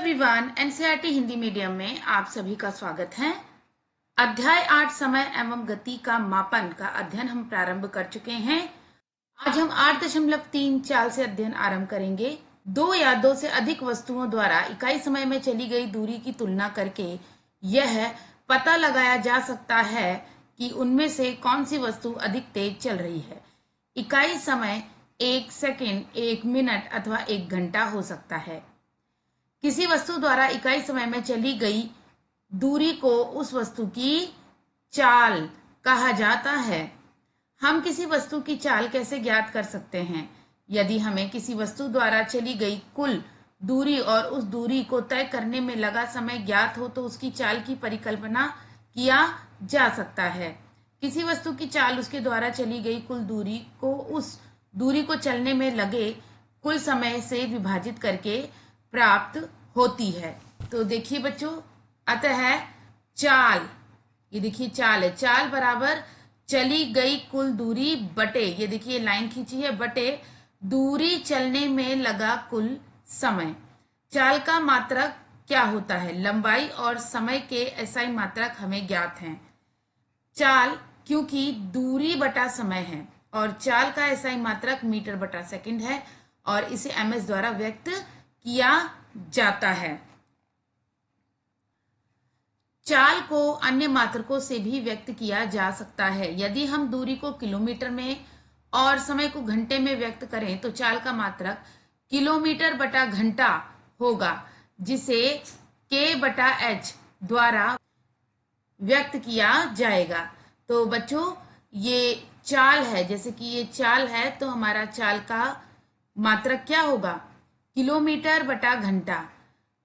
Everyone, NCERT Hindi medium में आप सभी का स्वागत है। अध्याय 8 समय एवं गति का मापन का अध्ययन हम प्रारंभ कर चुके हैं। आज हम 8.3 चाल से अध्ययन आरंभ करेंगे। दो या दो से अधिक वस्तुओं द्वारा इकाई समय में चली गई दूरी की तुलना करके यह पता लगाया जा सकता है कि उनमें से कौन सी वस्तु अधिक तेज चल रही है। इकाई समय 1 सेकेंड, 1 मिनट अथवा 1 घंटा हो सकता है। किसी वस्तु द्वारा इकाई समय में चली गई दूरी को उस वस्तु की चाल कहा जाता है। हम किसी वस्तु की चाल कैसे ज्ञात कर सकते हैं? यदि हमें किसी वस्तु द्वारा चली गई कुल दूरी और उस दूरी को तय करने में लगा समय ज्ञात हो तो उसकी चाल की परिकल्पना किया जा सकता है। किसी वस्तु की चाल उसके द्वारा चली गई कुल दूरी को उस दूरी को चलने में लगे कुल समय से विभाजित करके प्राप्त होती है। तो देखिए बच्चों, अतः चाल, ये देखिए चाल है, चाल बराबर चली गई कुल दूरी बटे, ये देखिए लाइन खींची है, बटे दूरी चलने में लगा कुल समय। चाल का मात्रक क्या होता है? लंबाई और समय के एसआई मात्रक हमें ज्ञात हैं। चाल क्योंकि दूरी बटा समय है और चाल का एसआई मात्रक मीटर बटा सेकंड है और इसे एमएस द्वारा व्यक्त किया जाता है। चाल को अन्य मात्रकों से भी व्यक्त किया जा सकता है। यदि हम दूरी को किलोमीटर में और समय को घंटे में व्यक्त करें तो चाल का मात्रक किलोमीटर बटा घंटा होगा, जिसे k बटा h द्वारा व्यक्त किया जाएगा। तो बच्चों, ये चाल है, जैसे कि ये चाल है तो हमारा चाल का मात्रक क्या होगा? किलोमीटर बटा घंटा।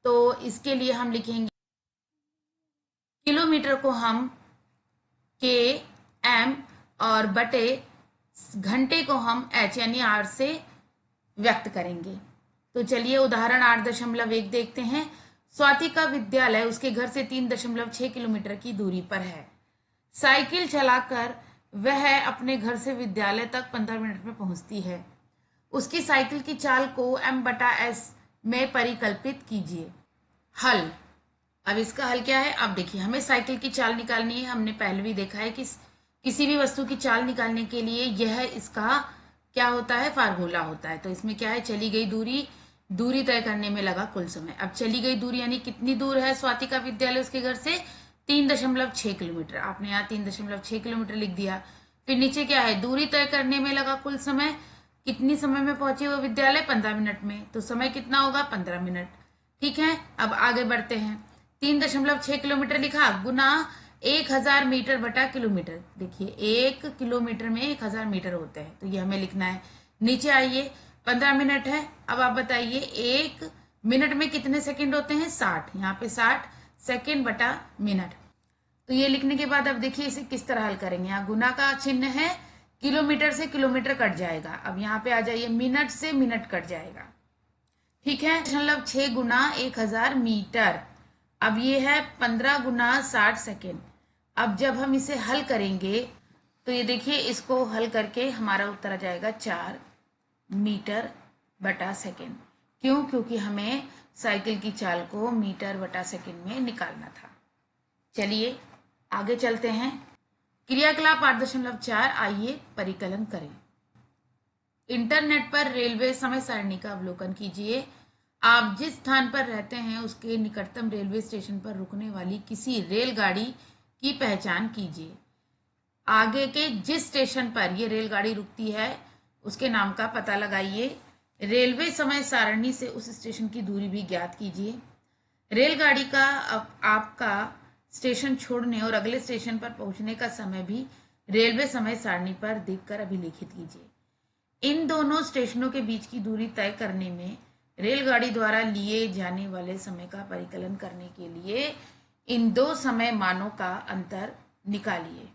तो इसके लिए हम लिखेंगे किलोमीटर को हम k m और बटे घंटे को हम h यानी r से व्यक्त करेंगे। तो चलिए उदाहरण 8.1 देखते हैं। स्वाति का विद्यालय उसके घर से 3.6 किलोमीटर की दूरी पर है। साइकिल चलाकर वह अपने घर से विद्यालय तक 15 मिनट में पहुंचती है। उसकी साइकिल की चाल को m/s में परिकल्पित कीजिए। हल। अब इसका हल क्या है? अब देखिए, हमें साइकिल की चाल निकालनी है। हमने पहले भी देखा है कि किसी भी वस्तु की चाल निकालने के लिए यह इसका क्या होता है? फार्मूला होता है। तो इसमें क्या है? चली गई दूरी, दूरी तय करने में लगा कुल समय। अब चली गई दूरी यानी कितनी दूर है स्वाति का विद्यालय उसके घर से? 3.6 किलोमीटर। आपने यहाँ 3.6 किलोमीटर लिख दिया। फिर नीचे क्या है? दूरी तय करने में लगा कुल समय। कितनी समय में पहुंचे वो विद्यालय? 15 मिनट में। तो समय कितना होगा? 15 मिनट। ठीक है, अब आगे बढ़ते हैं। 3.6 किलोमीटर लिखा गुना 1000 मीटर बटा किलोमीटर। देखिए 1 किलोमीटर में 1000 मीटर होते हैं, तो ये हमें लिखना है। नीचे आइए, 15 मिनट है। अब आप बताइए 1 मिनट में कितने सेकंड होते हैं? 60। यहाँ पे 60 सेकंड बटा मिनट। तो ये लिखने के बाद अब देखिए इसे किस तरह हल करेंगे। यहाँ गुना का चिन्ह है, किलोमीटर से किलोमीटर कट जाएगा। अब यहाँ पे आ जाइए, मिनट से मिनट कट जाएगा। ठीक है, 6 गुना 1000 मीटर। अब ये है 15 गुना 60 सेकेंड। अब जब हम इसे हल करेंगे तो ये देखिए, इसको हल करके हमारा उत्तर आ जाएगा 4 मीटर बटा सेकेंड। क्यों? क्योंकि हमें साइकिल की चाल को मीटर बटा सेकेंड में निकालना था। चलिए आगे चलते हैं। क्रियाकलाप 8.4, आइए परिकलन करें। इंटरनेट पर रेलवे समय सारणी का अवलोकन कीजिए। आप जिस स्थान पर रहते हैं उसके निकटतम रेलवे स्टेशन पर रुकने वाली किसी रेलगाड़ी की पहचान कीजिए। आगे के जिस स्टेशन पर यह रेलगाड़ी रुकती है उसके नाम का पता लगाइए। रेलवे समय सारणी से उस स्टेशन की दूरी भी ज्ञात कीजिए। रेलगाड़ी का आपका स्टेशन छोड़ने और अगले स्टेशन पर पहुंचने का समय भी रेलवे समय सारणी पर देखकर अभिलेखित कीजिए। इन दोनों स्टेशनों के बीच की दूरी तय करने में रेलगाड़ी द्वारा लिए जाने वाले समय का परिकलन करने के लिए इन दो समय मानों का अंतर निकालिए।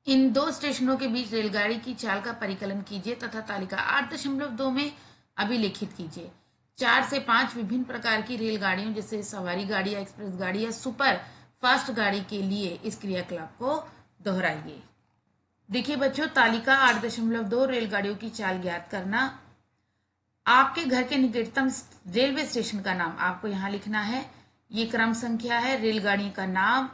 इन दो स्टेशनों के बीच रेलगाड़ी की चाल का परिकलन कीजिए तथा तालिका 8.2 में अभिलेखित कीजिए। 4 से 5 विभिन्न प्रकार की रेलगाड़ियों जैसे सवारी गाड़ी या एक्सप्रेस गाड़ी या सुपर फास्ट गाड़ी के लिए इस क्रियाकलाप को दोहराइए। देखिए बच्चों, तालिका 8.2 रेलगाड़ियों की चाल ज्ञात करना। आपके घर के निकटतम रेलवे स्टेशन का नाम आपको यहाँ लिखना है। ये क्रम संख्या है। रेलगाड़ी का नाम,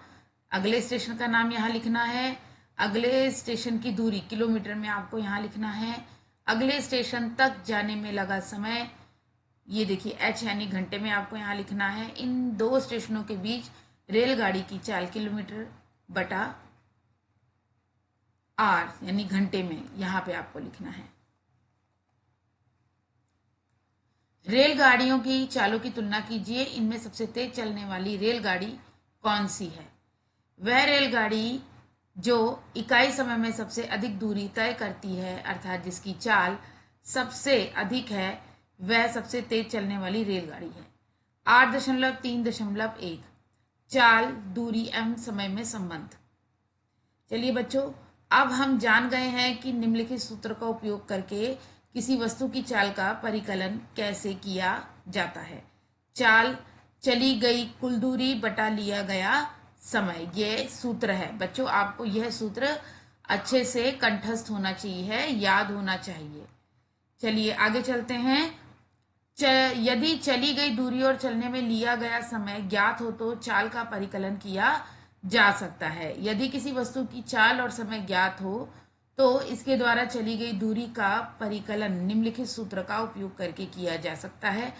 अगले स्टेशन का नाम यहाँ लिखना है। अगले स्टेशन की दूरी किलोमीटर में आपको यहाँ लिखना है। अगले स्टेशन तक जाने में लगा समय, ये देखिए एच यानी घंटे में आपको यहाँ लिखना है। इन दो स्टेशनों के बीच रेलगाड़ी की चाल किलोमीटर बटा आर यानी घंटे में यहाँ पे आपको लिखना है। रेलगाड़ियों की चालों की तुलना कीजिए, इनमें सबसे तेज चलने वाली रेलगाड़ी कौन सी है। वह रेलगाड़ी जो इकाई समय में सबसे अधिक दूरी तय करती है, अर्थात जिसकी चाल सबसे अधिक है, वह सबसे तेज चलने वाली रेलगाड़ी है। 8.3.1 चाल, दूरी एवं समय में संबंध। चलिए बच्चों, अब हम जान गए हैं कि निम्नलिखित सूत्र का उपयोग करके किसी वस्तु की चाल का परिकलन कैसे किया जाता है। चाल, चली गई कुल दूरी बटा लिया गया समय, ये सूत्र है बच्चों। आपको यह सूत्र अच्छे से कंठस्थ होना चाहिए, याद होना चाहिए। चलिए आगे चलते हैं। यदि चली गई दूरी और चलने में लिया गया समय ज्ञात हो तो चाल का परिकलन किया जा सकता है। यदि किसी वस्तु की चाल और समय ज्ञात हो तो इसके द्वारा चली गई दूरी का परिकलन निम्नलिखित सूत्र का उपयोग करके किया जा सकता है।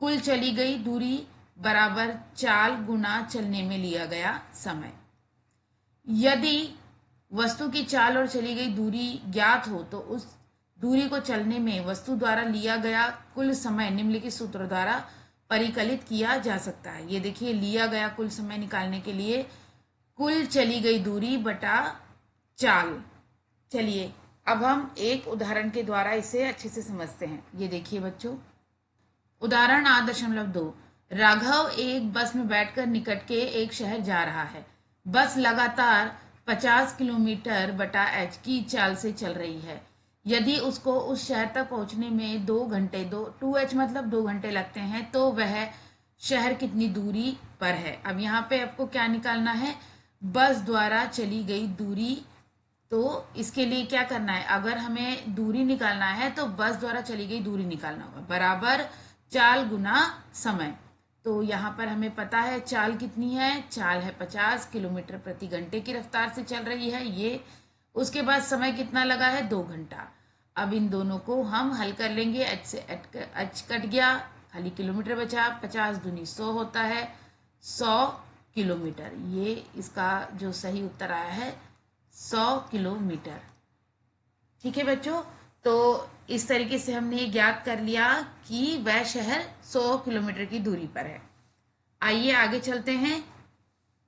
कुल चली गई दूरी बराबर चाल गुना चलने में लिया गया समय। यदि वस्तु की चाल और चली गई दूरी ज्ञात हो तो उस दूरी को चलने में वस्तु द्वारा लिया गया कुल समय निम्नलिखित सूत्र द्वारा परिकलित किया जा सकता है। ये देखिए, लिया गया कुल समय निकालने के लिए कुल चली गई दूरी बटा चाल। चलिए अब हम एक उदाहरण के द्वारा इसे अच्छे से समझते हैं। ये देखिए बच्चों, उदाहरण 8.2 राघव एक बस में बैठकर निकट के एक शहर जा रहा है। बस लगातार 50 किलोमीटर बटा एच की चाल से चल रही है। यदि उसको उस शहर तक पहुंचने में 2 घंटे 2h मतलब 2 घंटे लगते हैं तो वह शहर कितनी दूरी पर है। अब यहाँ पे आपको क्या निकालना है, बस द्वारा चली गई दूरी। तो इसके लिए क्या करना है, अगर हमें दूरी निकालना है तो बस द्वारा चली गई दूरी निकालना होगा, बराबर चाल गुना समय। तो यहाँ पर हमें पता है चाल कितनी है, चाल है 50 किलोमीटर प्रति घंटे की रफ्तार से चल रही है ये। उसके बाद समय कितना लगा है, 2 घंटा। अब इन दोनों को हम हल कर लेंगे। एच से एच कट गया, खाली किलोमीटर बचा। 50 दूनी 100 होता है, 100 किलोमीटर। ये इसका जो सही उत्तर आया है 100 किलोमीटर। ठीक है बच्चों, तो इस तरीके से हमने ये ज्ञात कर लिया कि वह शहर 100 किलोमीटर की दूरी पर है। आइए आगे चलते हैं,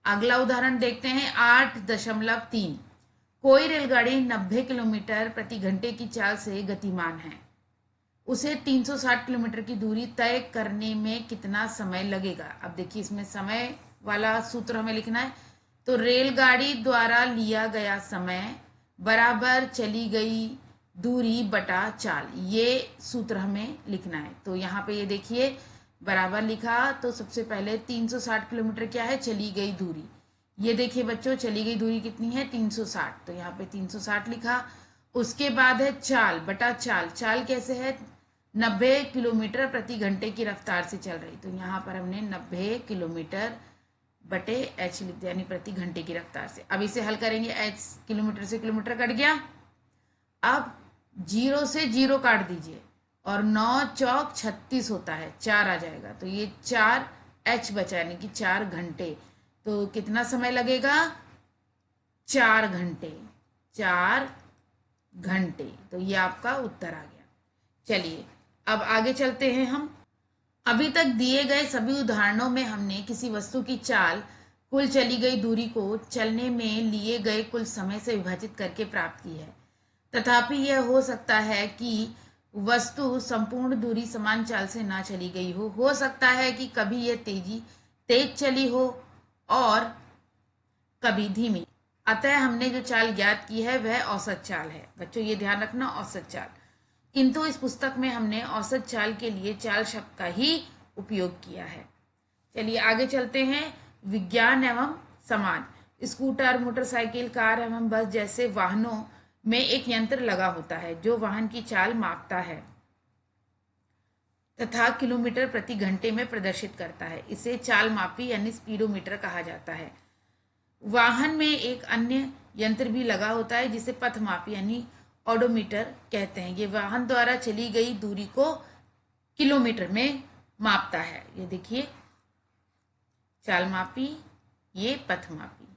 अगला उदाहरण देखते हैं। 8.3 कोई रेलगाड़ी 90 किलोमीटर प्रति घंटे की चाल से गतिमान है। उसे 360 किलोमीटर की दूरी तय करने में कितना समय लगेगा। अब देखिए, इसमें समय वाला सूत्र हमें लिखना है। तो रेलगाड़ी द्वारा लिया गया समय बराबर चली गई दूरी बटा चाल, ये सूत्र हमें लिखना है। तो यहाँ पे ये देखिए बराबर लिखा, तो सबसे पहले 360 किलोमीटर क्या है, चली गई दूरी। ये देखिए बच्चों, चली गई दूरी कितनी है, 360, तो यहाँ पे 360 लिखा। उसके बाद है चाल बटा चाल। चाल कैसे है, 90 किलोमीटर प्रति घंटे की रफ्तार से चल रही, तो यहाँ पर हमने 90 किलोमीटर बटे एच लिख दिया, यानी प्रति घंटे की रफ्तार से। अब इसे हल करेंगे, एच किलोमीटर से किलोमीटर कट गया। अब 0 से 0 काट दीजिए और 9 चौक 36 होता है, 4 आ जाएगा। तो ये 4 एच बचा, यानी कि 4 घंटे। तो कितना समय लगेगा, 4 घंटे, 4 घंटे। तो ये आपका उत्तर आ गया। चलिए अब आगे चलते हैं हम। अभी तक दिए गए सभी उदाहरणों में हमने किसी वस्तु की चाल कुल चली गई दूरी को चलने में लिए गए कुल समय से विभाजित करके प्राप्त की है। तथापि यह हो सकता है कि वस्तु संपूर्ण दूरी समान चाल से ना चली गई हो सकता है कि कभी यह तेज चली हो और कभी धीमी। अतः हमने जो चाल ज्ञात की है वह औसत चाल है। बच्चों ये ध्यान रखना, औसत चाल। किंतु इस पुस्तक में हमने औसत चाल के लिए चाल शब्द का ही उपयोग किया है। चलिए आगे चलते हैं। विज्ञान एवं समाज। स्कूटर, मोटरसाइकिल, कार एवं बस जैसे वाहनों में एक यंत्र लगा होता है जो वाहन की चाल मापता है। तथा किलोमीटर प्रति घंटे में प्रदर्शित करता है। इसे चाल मापी यानी स्पीडोमीटर कहा जाता है। वाहन में एक अन्य यंत्र भी लगा होता है जिसे पथ मापी यानी ओडोमीटर कहते हैं। ये वाहन द्वारा चली गई दूरी को किलोमीटर में मापता है। ये देखिए, चाल मापी, ये पथ मापी,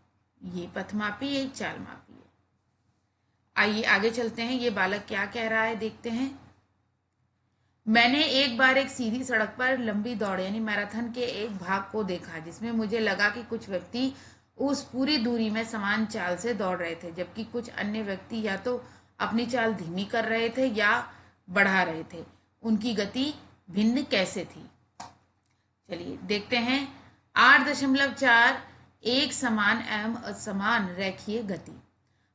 ये पथ मापी, ये चाल मापी है। आइए आगे चलते हैं, ये बालक क्या कह रहा है देखते हैं। मैंने एक बार एक सीधी सड़क पर लंबी दौड़ यानी मैराथन के एक भाग को देखा जिसमें मुझे लगा कि कुछ व्यक्ति उस पूरी दूरी में समान चाल से दौड़ रहे थे, जबकि कुछ अन्य व्यक्ति या तो अपनी चाल धीमी कर रहे थे या बढ़ा रहे थे। उनकी गति भिन्न कैसे थी? चलिए देखते हैं। 8.4 एक समान एवं असमान रेखीय गति।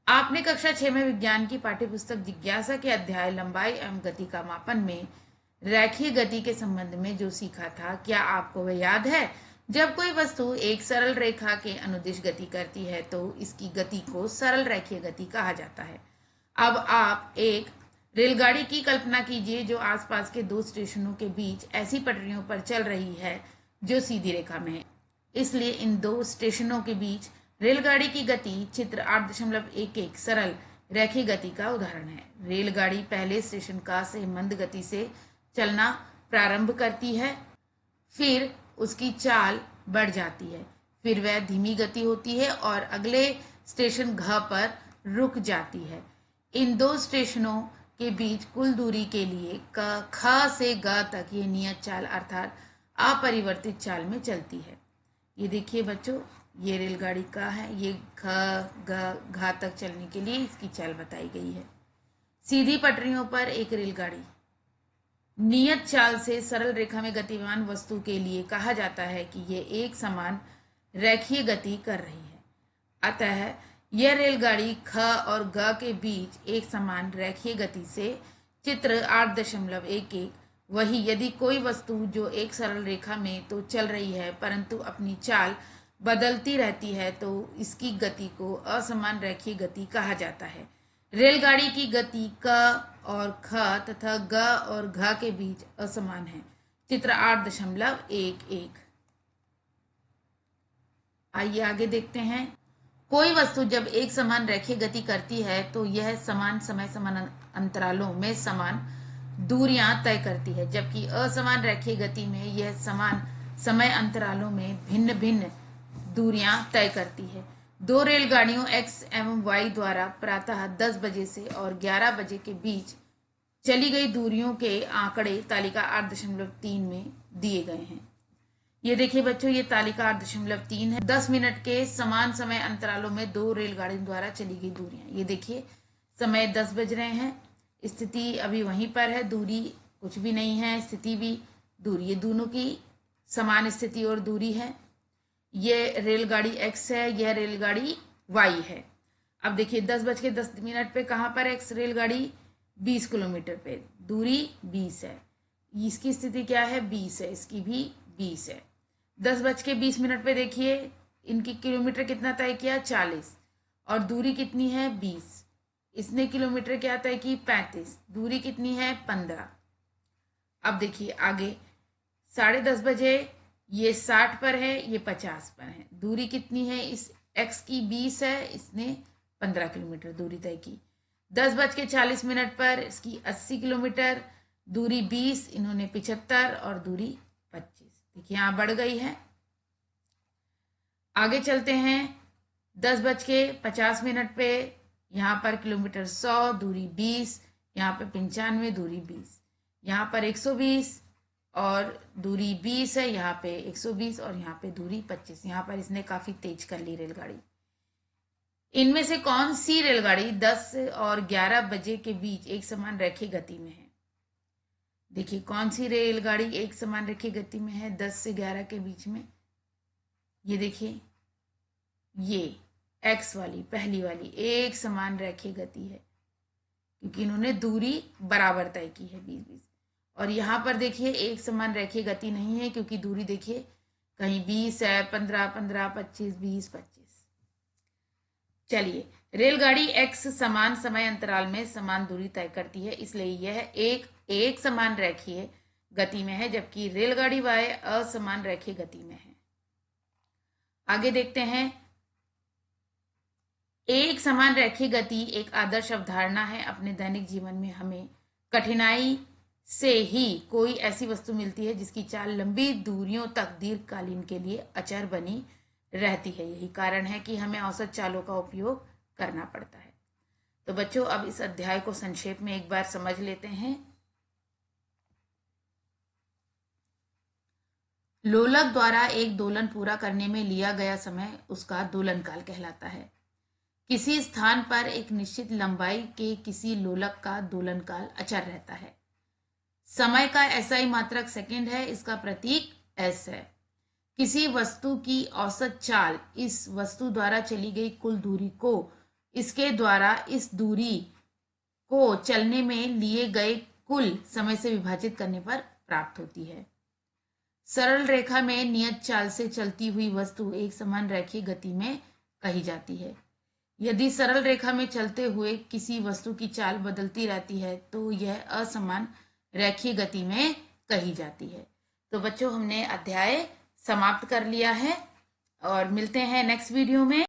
आपने कक्षा 6 में विज्ञान की पाठ्यपुस्तक जिज्ञासा के अध्याय लंबाई एवं गति का मापन में रेखीय गति के संबंध में जो सीखा था, क्या आपको वह याद है? जब कोई वस्तु एक सरल रेखा के अनुदिश गति करती है तो इसकी गति को सरल रेखीय गति कहा जाता है। अब आप एक रेलगाड़ी की कल्पना कीजिए जो आसपास के दो स्टेशनों के बीच ऐसी पटरियों पर चल रही है जो सीधी रेखा में है। इसलिए इन दो स्टेशनों के बीच रेलगाड़ी की गति चित्र 8.11 सरल रेखीय गति का उदाहरण है। रेलगाड़ी पहले स्टेशन का से मंद गति से चलना प्रारंभ करती है, फिर उसकी चाल बढ़ जाती है, फिर वह धीमी गति होती है और अगले स्टेशन घ पर रुक जाती है। इन दो स्टेशनों के बीच कुल दूरी के लिए ख से ग तक ये नियत चाल अर्थात अपरिवर्तित चाल में चलती है। ये देखिए बच्चों, ये रेलगाड़ी का है, ये घ तक चलने के लिए इसकी चाल बताई गई है। सीधी पटरियों पर एक रेलगाड़ी नियत चाल से सरल रेखा में गतिमान वस्तु के लिए कहा जाता है कि ये एक समान रेखीय गति कर रही है। अतः यह रेलगाड़ी ख और ग के बीच एक समान रेखीय गति से चित्र 8.11 वही यदि कोई वस्तु जो एक सरल रेखा में तो चल रही है परंतु अपनी चाल बदलती रहती है तो इसकी गति को असमान रेखीय गति कहा जाता है। रेलगाड़ी की गति क और ख तथा ग और घ के बीच असमान है। चित्र 8.11। आइए आगे देखते हैं। कोई वस्तु जब एक समान रेखीय गति करती है तो यह समान समय समान अंतरालों में समान दूरियां तय करती है, जबकि असमान रेखीय गति में यह समान समय अंतरालों में भिन्न भिन्न दूरियां तय करती है। दो रेलगाड़ियों x एवं y द्वारा प्रातः 10 बजे से और 11 बजे के बीच चली गई दूरियों के आंकड़े तालिका 8.3 में दिए गए हैं। ये देखिए बच्चों, ये तालिका 8.3 है। 10 मिनट के समान समय अंतरालों में दो रेलगाड़ियों द्वारा चली गई दूरियां। ये देखिए, समय 10 बज रहे हैं, स्थिति अभी वहीं पर है, दूरी कुछ भी नहीं है, स्थिति भी, दूरी, ये दोनों की समान स्थिति और दूरी है। ये रेलगाड़ी x है, यह रेलगाड़ी y है। अब देखिए 10:10 पे कहाँ पर x रेलगाड़ी 20 किलोमीटर पे, दूरी 20 है, इसकी स्थिति क्या है 20 है, इसकी भी 20 है। 10:20 पे देखिए इनकी किलोमीटर कितना तय किया 40 और दूरी कितनी है 20। इसने किलोमीटर क्या तय की 35, दूरी कितनी है 15। अब देखिए आगे 10:30 बजे ये 60 पर है, ये 50 पर है, दूरी कितनी है इस x की 20 है, इसने 15 किलोमीटर दूरी तय की। 10:40 पर इसकी 80 किलोमीटर, दूरी 20, इन्होंने 75 और दूरी 25। देखिए यहाँ बढ़ गई है। आगे चलते हैं। 10:50 पे यहाँ पर किलोमीटर 100, दूरी 20, यहाँ पे 95, दूरी 20, यहाँ पर 120 और दूरी 20 है, यहाँ पे 120 और यहाँ पे दूरी 25। यहाँ पर इसने काफी तेज कर ली रेलगाड़ी। इनमें से कौन सी रेलगाड़ी 10 और 11 बजे के बीच एक समान रेखीय गति में है? देखिए कौन सी रेलगाड़ी एक समान रेखीय गति में है 10 से 11 के बीच में? ये देखिए, ये x वाली पहली वाली एक समान रेखीय गति है क्योंकि इन्होंने दूरी बराबर तय की है 20-20। और यहाँ पर देखिए एक समान रेखीय गति नहीं है क्योंकि दूरी देखिए कहीं 20 है, 15, 25, 20, 25। चलिए, रेलगाड़ी x समान समय अंतराल में समान दूरी तय करती है, इसलिए यह एक समान रेखीय गति में है, जबकि रेलगाड़ी वाय असमान रैखिक गति में है। आगे देखते हैं, एक समान रैखिक गति एक आदर्श अवधारणा है। अपने दैनिक जीवन में हमें कठिनाई से ही कोई ऐसी वस्तु मिलती है जिसकी चाल लंबी दूरियों तक दीर्घकालीन के लिए अचर बनी रहती है। यही कारण है कि हमें औसत चालों का उपयोग करना पड़ता है। तो बच्चों, अब इस अध्याय को संक्षेप में एक बार समझ लेते हैं। लोलक द्वारा एक दोलन पूरा करने में लिया गया समय उसका दोलन काल कहलाता है। किसी स्थान पर एक निश्चित लंबाई के किसी लोलक का दोलन काल अचर रहता है। समय का एसआई मात्रक सेकंड है, इसका प्रतीक एस है। किसी वस्तु की औसत चाल इस वस्तु द्वारा चली गई कुल दूरी को इसके द्वारा इस दूरी को चलने में लिए गए कुल समय से विभाजित करने पर प्राप्त होती है। सरल रेखा में नियत चाल से चलती हुई वस्तु एक समान रैखिक गति में कही जाती है। यदि सरल रेखा में चलते हुए किसी वस्तु की चाल बदलती रहती है तो यह असमान रैखिक गति में कही जाती है। तो बच्चों, हमने अध्याय समाप्त कर लिया है और मिलते हैं नेक्स्ट वीडियो में।